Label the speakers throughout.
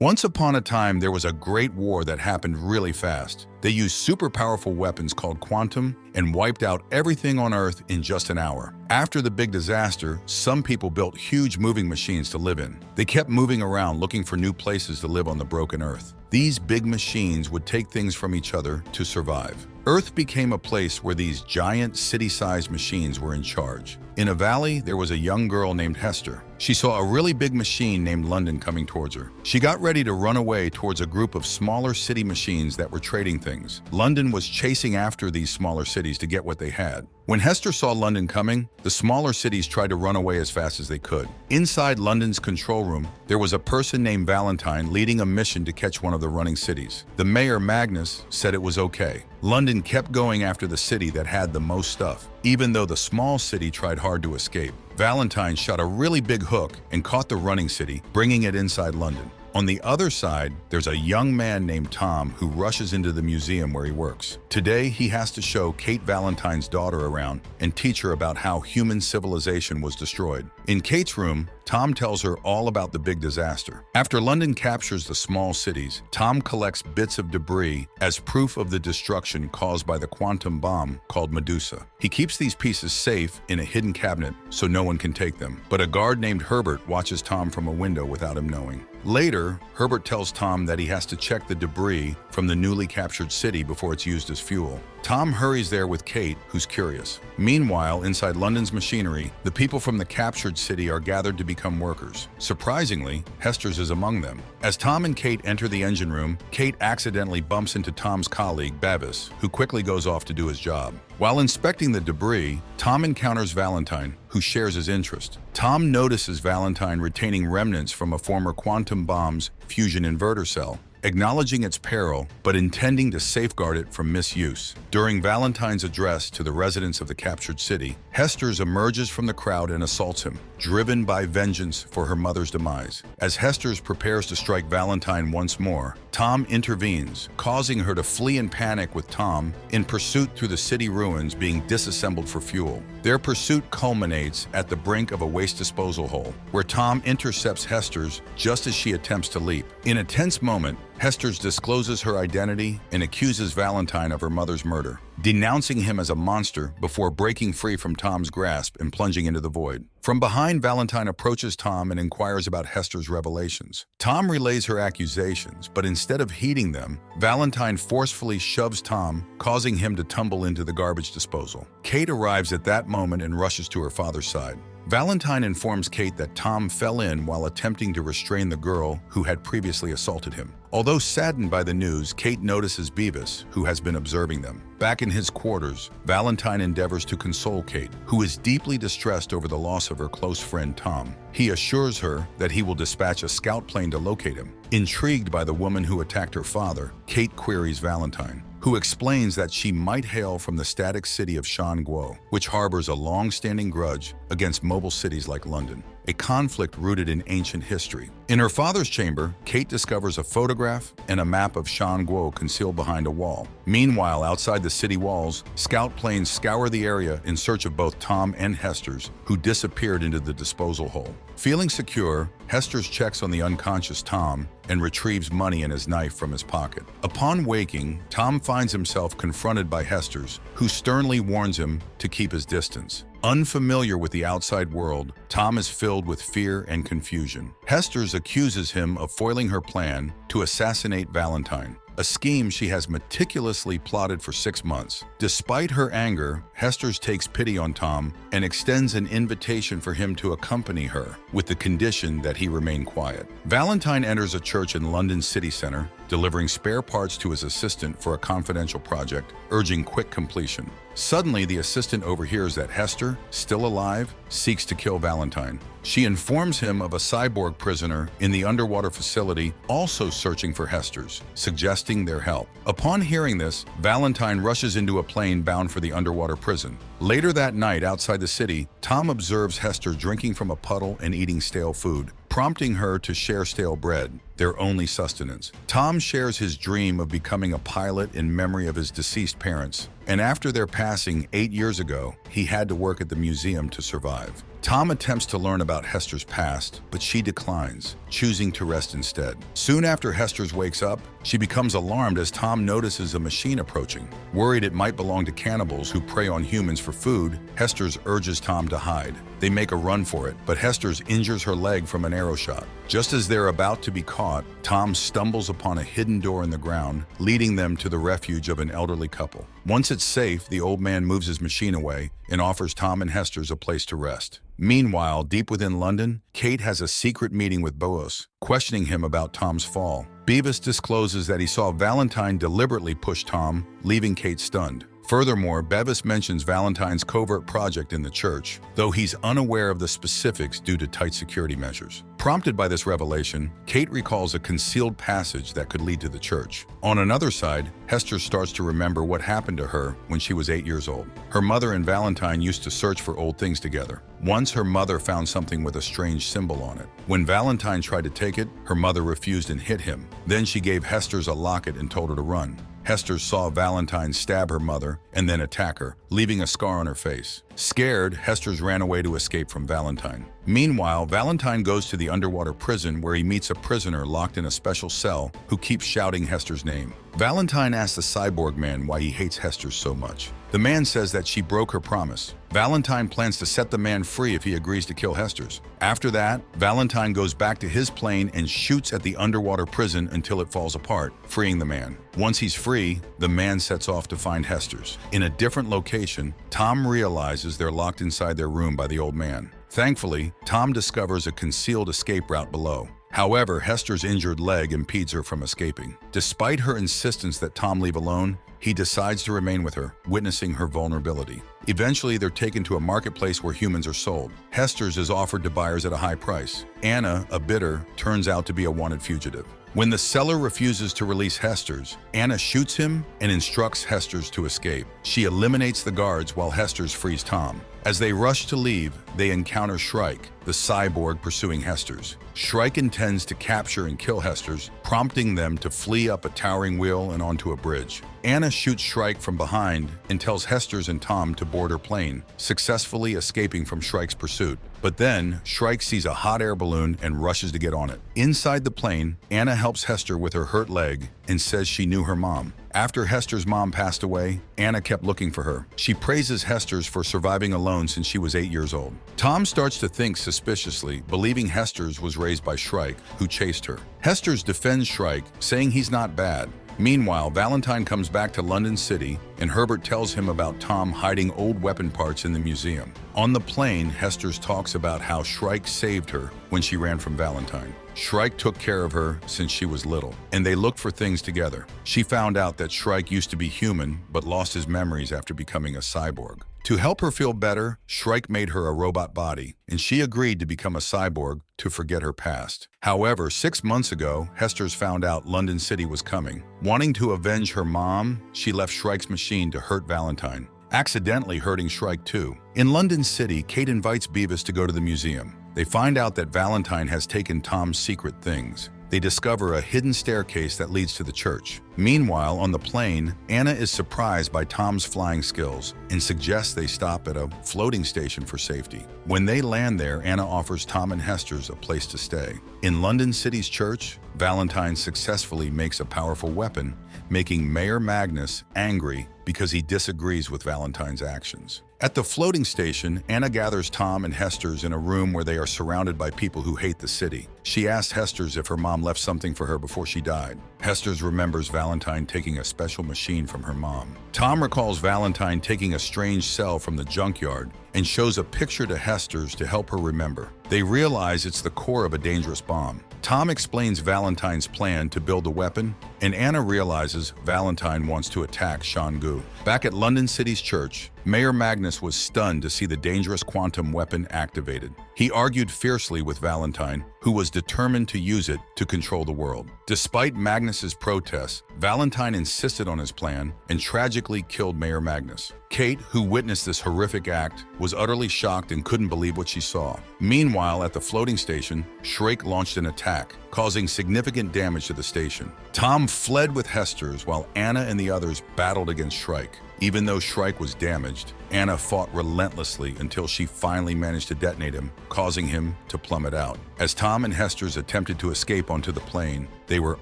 Speaker 1: Once upon a time, there was a great war that happened really fast. They used super powerful weapons called quantum and wiped out everything on Earth in just an hour. After the big disaster, some people built huge moving machines to live in. They kept moving around looking for new places to live on the broken Earth. These big machines would take things from each other to survive. Earth became a place where these giant city-sized machines were in charge. In a valley, there was a young girl named Hester. She saw a really big machine named London coming towards her. She got ready to run away towards a group of smaller city machines that were trading things. London was chasing after these smaller cities to get what they had. When Hester saw London coming, the smaller cities tried to run away as fast as they could. Inside London's control room, there was a person named Valentine leading a mission to catch one of the running cities. The mayor, Magnus, said it was okay. London kept going after the city that had the most stuff, even though the small city tried hard to escape. Valentine shot a really big hook and caught the running city, bringing it inside London. On the other side, there's a young man named Tom who rushes into the museum where he works. Today, he has to show Kate Valentine's daughter around and teach her about how human civilization was destroyed. In Kate's room, Tom tells her all about the big disaster. After London captures the small cities, Tom collects bits of debris as proof of the destruction caused by the quantum bomb called Medusa. He keeps these pieces safe in a hidden cabinet so no one can take them. But a guard named Herbert watches Tom from a window without him knowing. Later, Herbert tells Tom that he has to check the debris from the newly captured city before it's used as fuel. Tom hurries there with Kate, who's curious. Meanwhile, inside London's machinery, the people from the captured city are gathered to become workers. Surprisingly, Hester's is among them. As Tom and Kate enter the engine room, Kate accidentally bumps into Tom's colleague, Bevis, who quickly goes off to do his job. While inspecting the debris, Tom encounters Valentine, who shares his interest. Tom notices Valentine retaining remnants from a former quantum bomb's fusion inverter cell, acknowledging its peril, but intending to safeguard it from misuse. During Valentine's address to the residents of the captured city, Hester emerges from the crowd and assaults him, driven by vengeance for her mother's demise. As Hester prepares to strike Valentine once more, Tom intervenes, causing her to flee in panic with Tom in pursuit through the city ruins being disassembled for fuel. Their pursuit culminates at the brink of a waste disposal hole, where Tom intercepts Hester's just as she attempts to leap. In a tense moment, Hester discloses her identity and accuses Valentine of her mother's murder, denouncing him as a monster before breaking free from Tom's grasp and plunging into the void. From behind, Valentine approaches Tom and inquires about Hester's revelations. Tom relays her accusations, but instead of heeding them, Valentine forcefully shoves Tom, causing him to tumble into the garbage disposal. Kate arrives at that moment and rushes to her father's side. Valentine informs Kate that Tom fell in while attempting to restrain the girl who had previously assaulted him. Although saddened by the news, Kate notices Bevis, who has been observing them. Back in his quarters, Valentine endeavors to console Kate, who is deeply distressed over the loss of her close friend Tom. He assures her that he will dispatch a scout plane to locate him. Intrigued by the woman who attacked her father, Kate queries Valentine, who explains that she might hail from the static city of Shan Guo, which harbors a long-standing grudge against mobile cities like London, a conflict rooted in ancient history. In her father's chamber, Kate discovers a photograph and a map of Shan Guo concealed behind a wall. Meanwhile, outside the city walls, scout planes scour the area in search of both Tom and Hester's, who disappeared into the disposal hole. Feeling secure, Hester's checks on the unconscious Tom and retrieves money and his knife from his pocket. Upon waking, Tom finds himself confronted by Hester's, who sternly warns him to keep his distance. Unfamiliar with the outside world, Tom is filled with fear and confusion. Hester accuses him of foiling her plan to assassinate Valentine, a scheme she has meticulously plotted for 6 months. Despite her anger, Hester takes pity on Tom and extends an invitation for him to accompany her, with the condition that he remain quiet. Valentine enters a church in London's city center, delivering spare parts to his assistant for a confidential project, urging quick completion. Suddenly, the assistant overhears that Hester, still alive, seeks to kill Valentine. She informs him of a cyborg prisoner in the underwater facility also searching for Hester's, suggesting their help. Upon hearing this, Valentine rushes into a plane bound for the underwater prison. Later that night, outside the city, Tom observes Hester drinking from a puddle and eating stale food, prompting her to share stale bread. their only sustenance. Tom shares his dream of becoming a pilot in memory of his deceased parents, and after their passing 8 years ago, he had to work at the museum to survive. Tom attempts to learn about Hester's past, but she declines, choosing to rest instead. Soon after Hester wakes up, she becomes alarmed as Tom notices a machine approaching. Worried it might belong to cannibals who prey on humans for food, Hester urges Tom to hide. They make a run for it, but Hester injures her leg from an arrow shot. Just as they're about to be caught, Tom stumbles upon a hidden door in the ground, leading them to the refuge of an elderly couple. Once it's safe, the old man moves his machine away and offers Tom and Hester a place to rest. Meanwhile, deep within London, Kate has a secret meeting with Boas, questioning him about Tom's fall. Beavis discloses that he saw Valentine deliberately push Tom, leaving Kate stunned. Furthermore, Bevis mentions Valentine's covert project in the church, though he's unaware of the specifics due to tight security measures. Prompted by this revelation, Kate recalls a concealed passage that could lead to the church. On another side, Hester starts to remember what happened to her when she was 8 years old. Her mother and Valentine used to search for old things together. Once her mother found something with a strange symbol on it. When Valentine tried to take it, her mother refused and hit him. Then she gave Hester a locket and told her to run. Hester saw Valentine stab her mother and then attack her, leaving a scar on her face. Scared, Hester ran away to escape from Valentine. Meanwhile, Valentine goes to the underwater prison where he meets a prisoner locked in a special cell who keeps shouting Hester's name. Valentine asks the cyborg man why he hates Hester so much. The man says that she broke her promise. Valentine plans to set the man free if he agrees to kill Hester. After that, Valentine goes back to his plane and shoots at the underwater prison until it falls apart, freeing the man. Once he's free, the man sets off to find Hester. In a different location, Tom realizes they're locked inside their room by the old man. Thankfully, Tom discovers a concealed escape route below. However, Hester's injured leg impedes her from escaping. Despite her insistence that Tom leave alone, he decides to remain with her, witnessing her vulnerability. Eventually, they're taken to a marketplace where humans are sold. Hester's is offered to buyers at a high price. Anna, a bidder, turns out to be a wanted fugitive. When the seller refuses to release Hester's, Anna shoots him and instructs Hester's to escape. She eliminates the guards while Hester's frees Tom. As they rush to leave, they encounter Shrike, the cyborg pursuing Hester's. Shrike intends to capture and kill Hester's, prompting them to flee up a towering wheel and onto a bridge. Anna shoots Shrike from behind and tells Hester's and Tom to board her plane, successfully escaping from Shrike's pursuit. But then, Shrike sees a hot air balloon and rushes to get on it. Inside the plane, Anna helps Hester with her hurt leg and says she knew her mom. After Hester's mom passed away, Anna kept looking for her. She praises Hester's for surviving alone since she was 8 years old. Tom starts to think suspiciously, believing Hester's was raised by Shrike, who chased her. Hester's defends Shrike, saying he's not bad. Meanwhile, Valentine comes back to London City, and Herbert tells him about Tom hiding old weapon parts in the museum. On the plane, Hester talks about how Shrike saved her when she ran from Valentine. Shrike took care of her since she was little, and they looked for things together. She found out that Shrike used to be human, but lost his memories after becoming a cyborg. To help her feel better, Shrike made her a robot body, and she agreed to become a cyborg to forget her past. However, 6 months ago, Hester found out London City was coming. Wanting to avenge her mom, she left Shrike's machine to hurt Valentine, accidentally hurting Shrike too. In London City, Kate invites Beavis to go to the museum. They find out that Valentine has taken Tom's secret things. They discover a hidden staircase that leads to the church. Meanwhile, on the plane, Anna is surprised by Tom's flying skills and suggests they stop at a floating station for safety. When they land there, Anna offers Tom and Hester's a place to stay. In London City's church, Valentine successfully makes a powerful weapon, making Mayor Magnus angry because he disagrees with Valentine's actions. At the floating station, Anna gathers Tom and Hester's in a room where they are surrounded by people who hate the city. She asks Hester's if her mom left something for her before she died. Hester's remembers Valentine taking a special machine from her mom. Tom recalls Valentine taking a strange cell from the junkyard and shows a picture to Hester's to help her remember. They realize it's the core of a dangerous bomb. Tom explains Valentine's plan to build a weapon, and Anna realizes Valentine wants to attack Shan Guo. Back at London City's church, Mayor Magnus was stunned to see the dangerous quantum weapon activated. He argued fiercely with Valentine, who was determined to use it to control the world. Despite Magnus's protests, Valentine insisted on his plan and tragically killed Mayor Magnus. Kate, who witnessed this horrific act, was utterly shocked and couldn't believe what she saw. Meanwhile, at the floating station, Shrike launched an attack, causing significant damage to the station. Tom fled with Hester's while Anna and the others battled against Shrike. Even though Shrike was damaged, Anna fought relentlessly until she finally managed to detonate him, causing him to plummet out. As Tom and Hester's attempted to escape onto the plane, they were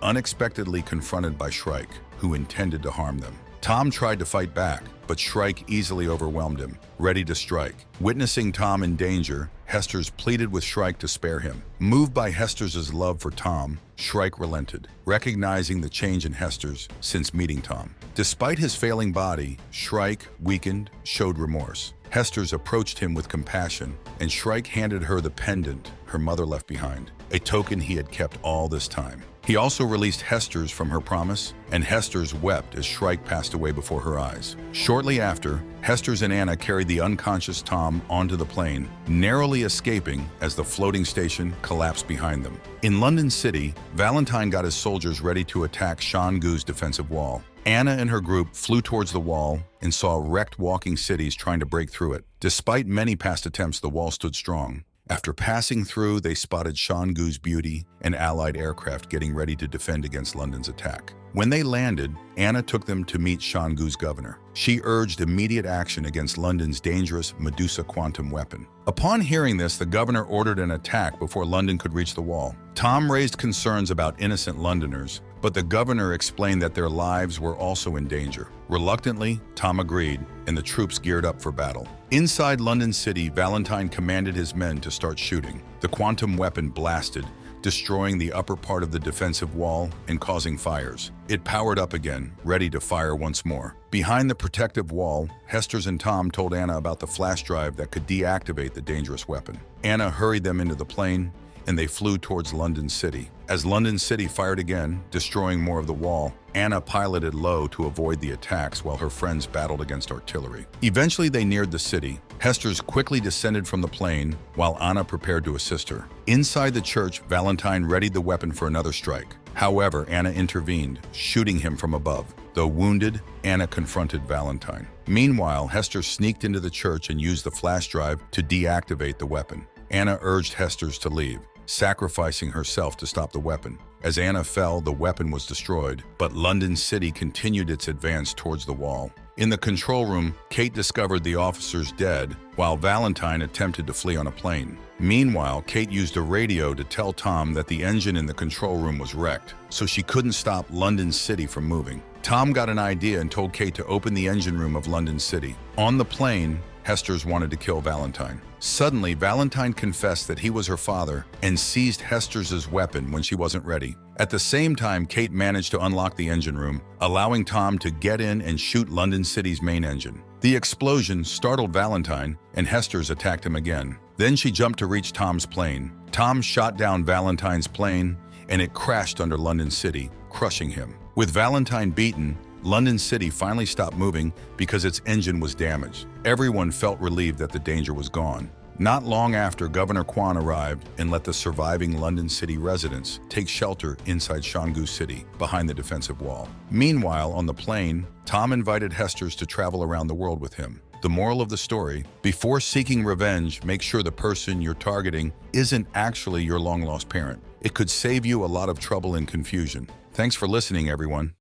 Speaker 1: unexpectedly confronted by Shrike, who intended to harm them. Tom tried to fight back, but Shrike easily overwhelmed him, ready to strike. Witnessing Tom in danger, Hester's pleaded with Shrike to spare him. Moved by Hester's love for Tom, Shrike relented, recognizing the change in Hester's since meeting Tom. Despite his failing body, Shrike, weakened, showed remorse. Hester's approached him with compassion, and Shrike handed her the pendant her mother left behind, a token he had kept all this time. He also released Hester's from her promise, and Hester's wept as Shrike passed away before her eyes. Shortly after, Hester's and Anna carried the unconscious Tom onto the plane, narrowly escaping as the floating station collapsed behind them. In London City, Valentine got his soldiers ready to attack Shan Guo's defensive wall. Anna and her group flew towards the wall and saw wrecked walking cities trying to break through it. Despite many past attempts, the wall stood strong. After passing through, they spotted Shan Guo's beauty and allied aircraft getting ready to defend against London's attack. When they landed, Anna took them to meet Shan Guo's governor. She urged immediate action against London's dangerous Medusa quantum weapon. Upon hearing this, the governor ordered an attack before London could reach the wall. Tom raised concerns about innocent Londoners, but the governor explained that their lives were also in danger. Reluctantly, Tom agreed, and the troops geared up for battle. Inside London City, Valentine commanded his men to start shooting. The quantum weapon blasted, destroying the upper part of the defensive wall and causing fires. It powered up again, ready to fire once more. Behind the protective wall, Hester's and Tom told Anna about the flash drive that could deactivate the dangerous weapon. Anna hurried them into the plane, and they flew towards London City. As London City fired again, destroying more of the wall, Anna piloted low to avoid the attacks while her friends battled against artillery. Eventually, they neared the city. Hester's quickly descended from the plane, while Anna prepared to assist her. Inside the church, Valentine readied the weapon for another strike. However, Anna intervened, shooting him from above. Though wounded, Anna confronted Valentine. Meanwhile, Hester sneaked into the church and used the flash drive to deactivate the weapon. Anna urged Hester's to leave, sacrificing herself to stop the weapon. As Anna fell, the weapon was destroyed, but London City continued its advance towards the wall. In the control room, Kate discovered the officers dead, while Valentine attempted to flee on a plane. Meanwhile, Kate used a radio to tell Tom that the engine in the control room was wrecked, so she couldn't stop London City from moving. Tom got an idea and told Kate to open the engine room of London City. On the plane, Hester's wanted to kill Valentine. Suddenly, Valentine confessed that he was her father and seized Hester's weapon when she wasn't ready. At the same time, Kate managed to unlock the engine room, allowing Tom to get in and shoot London City's main engine. The explosion startled Valentine, and Hester's attacked him again. Then she jumped to reach Tom's plane. Tom shot down Valentine's plane, and it crashed under London City, crushing him. With Valentine beaten, London City finally stopped moving because its engine was damaged. Everyone felt relieved that the danger was gone. Not long after, Governor Kwan arrived and let the surviving London City residents take shelter inside Shan Guo City, behind the defensive wall. Meanwhile, on the plane, Tom invited Hester's to travel around the world with him. The moral of the story: before seeking revenge, make sure the person you're targeting isn't actually your long-lost parent. It could save you a lot of trouble and confusion. Thanks for listening, everyone.